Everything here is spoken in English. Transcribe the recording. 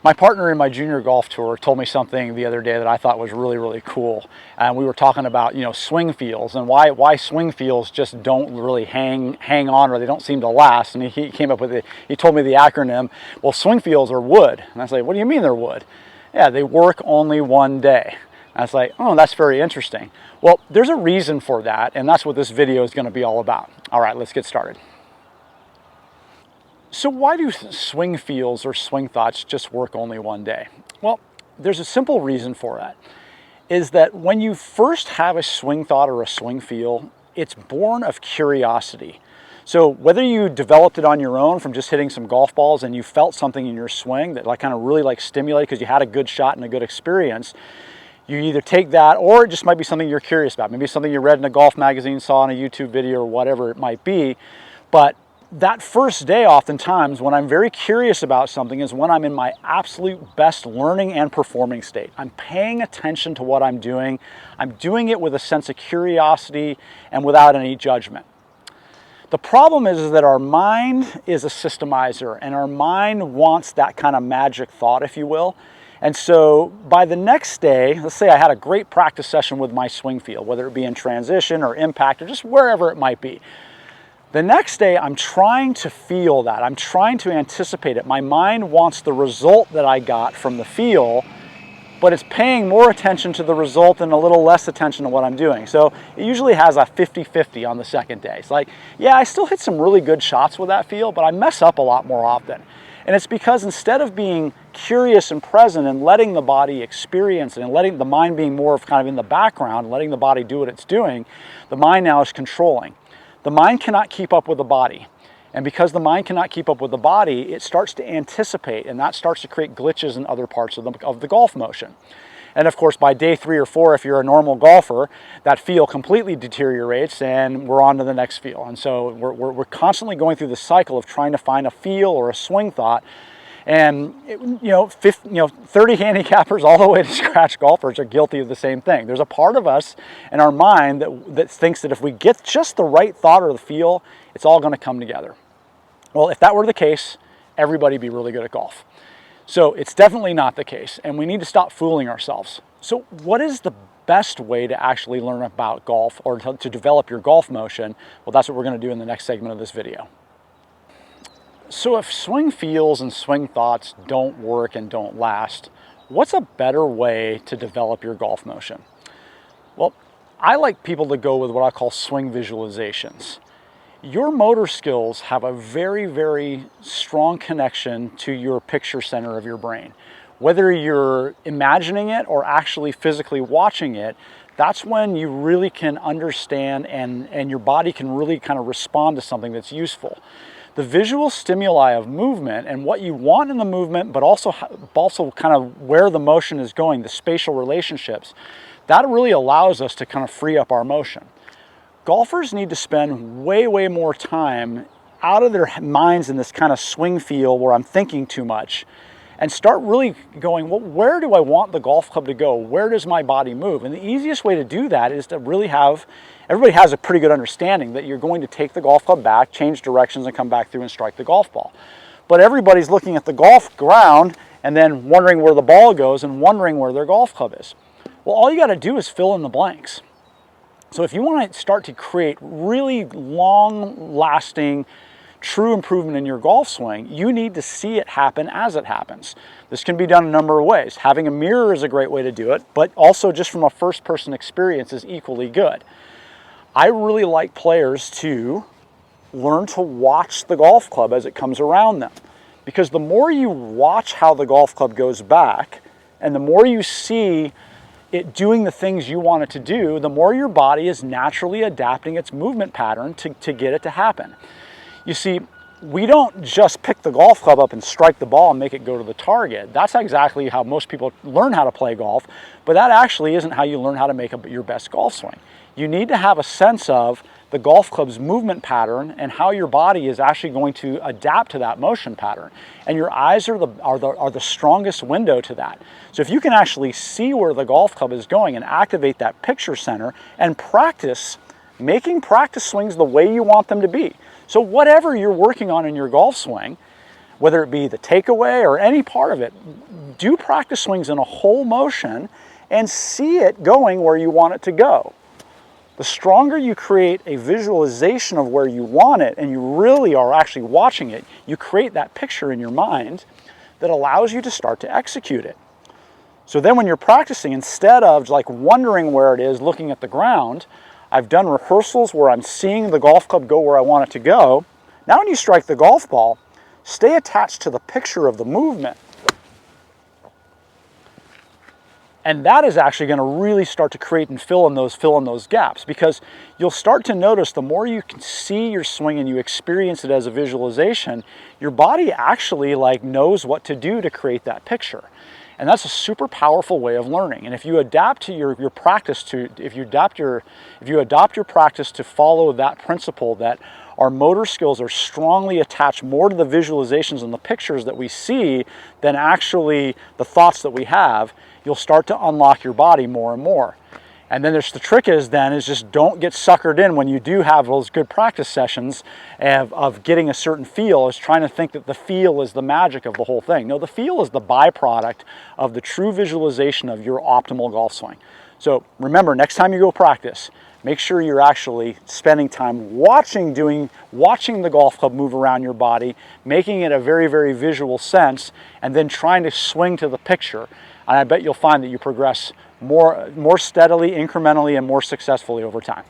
My partner in my junior golf tour told me something the other day that I thought was really, really cool. And we were talking about, swing feels and why swing feels just don't really hang on, or they don't seem to last. And he came up with it. He told me the acronym. Well, swing feels are wood. And I was like, what do you mean they're wood? Yeah, they work only one day. And I was like, oh, that's very interesting. Well, there's a reason for that, and that's what this video is going to be all about. All right, let's get started. So why do swing feels or swing thoughts just work only one day? Well, there's a simple reason for that, is that when you first have a swing thought or a swing feel, it's born of curiosity. So whether you developed it on your own from just hitting some golf balls and you felt something in your swing that really stimulated because you had a good shot and a good experience, you either take that, or it just might be something you're curious about. Maybe something you read in a golf magazine, saw in a YouTube video, or whatever it might be. But that first day, oftentimes, when I'm very curious about something, is when I'm in my absolute best learning and performing state. I'm paying attention to what I'm doing. I'm doing it with a sense of curiosity and without any judgment. The problem is that our mind is a systemizer, and our mind wants that kind of magic thought, if you will. And so by the next day, let's say I had a great practice session with my swing feel, whether it be in transition or impact or just wherever it might be. The next day, I'm trying to feel that. I'm trying to anticipate it. My mind wants the result that I got from the feel, but it's paying more attention to the result and a little less attention to what I'm doing. So it usually has a 50-50 on the second day. It's like, yeah, I still hit some really good shots with that feel, but I mess up a lot more often. And it's because instead of being curious and present and letting the body experience it and letting the mind being more of kind of in the background, letting the body do what it's doing, the mind now is controlling. The mind cannot keep up with the body. And because the mind cannot keep up with the body, it starts to anticipate, and that starts to create glitches in other parts of the golf motion. And of course, by day 3 or 4, if you're a normal golfer, that feel completely deteriorates and we're on to the next feel. And so we're constantly going through the cycle of trying to find a feel or a swing thought. And 30 handicappers all the way to scratch golfers are guilty of the same thing. There's a part of us in our mind that thinks that if we get just the right thought or the feel, it's all going to come together. Well, if that were the case, everybody'd be really good at golf. So it's definitely not the case, and we need to stop fooling ourselves. So what is the best way to actually learn about golf or to develop your golf motion? Well, that's what we're going to do in the next segment of this video. So if swing feels and swing thoughts don't work and don't last, what's a better way to develop your golf motion? Well, I like people to go with what I call swing visualizations. Your motor skills have a very, very strong connection to your picture center of your brain. Whether you're imagining it or actually physically watching it, that's when you really can understand and your body can really kind of respond to something that's useful. The visual stimuli of movement and what you want in the movement, but also kind of where the motion is going, the spatial relationships, that really allows us to kind of free up our motion. Golfers need to spend way, way more time out of their minds in this kind of swing feel where I'm thinking too much, and start really going, well, where do I want the golf club to go? Where does my body move? And the easiest way to do that is to really everybody has a pretty good understanding that you're going to take the golf club back, change directions, and come back through and strike the golf ball. But everybody's looking at the golf ground and then wondering where the ball goes and wondering where their golf club is. Well, all you got to do is fill in the blanks. So if you want to start to create really long-lasting, true improvement in your golf swing, you need to see it happen as it happens. This can be done a number of ways. Having a mirror is a great way to do it, but also just from a first-person experience is equally good. I really like players to learn to watch the golf club as it comes around them, because the more you watch how the golf club goes back and the more you see it doing the things you want it to do, the more your body is naturally adapting its movement pattern to get it to happen. You see, we don't just pick the golf club up and strike the ball and make it go to the target. That's exactly how most people learn how to play golf, but that actually isn't how you learn how to make your best golf swing. You need to have a sense of the golf club's movement pattern and how your body is actually going to adapt to that motion pattern. And your eyes are the strongest window to that. So if you can actually see where the golf club is going and activate that picture center and practice making practice swings the way you want them to be. So whatever you're working on in your golf swing, whether it be the takeaway or any part of it. Do practice swings in a whole motion and see it going where you want it to go. The stronger you create a visualization of where you want it and you really are actually watching it, you create that picture in your mind that allows you to start to execute it. So then when you're practicing, instead of like wondering where it is, looking at the ground, I've done rehearsals where I'm seeing the golf club go where I want it to go. Now when you strike the golf ball, stay attached to the picture of the movement. And that is actually going to really start to create and fill in those gaps, because you'll start to notice the more you can see your swing and you experience it as a visualization, your body actually like knows what to do to create that picture. And that's a super powerful way of learning. And if you adapt to your practice to, if you adopt your practice to follow that principle, that our motor skills are strongly attached more to the visualizations and the pictures that we see than actually the thoughts that we have, you'll start to unlock your body more and more. And then the trick is just don't get suckered in when you do have those good practice sessions of getting a certain feel, is trying to think that the feel is the magic of the whole thing. No, the feel is the byproduct of the true visualization of your optimal golf swing. So remember, next time you go practice, make sure you're actually spending time watching the golf club move around your body, making it a very, very visual sense, and then trying to swing to the picture. And I bet you'll find that you progress more steadily, incrementally, and more successfully over time.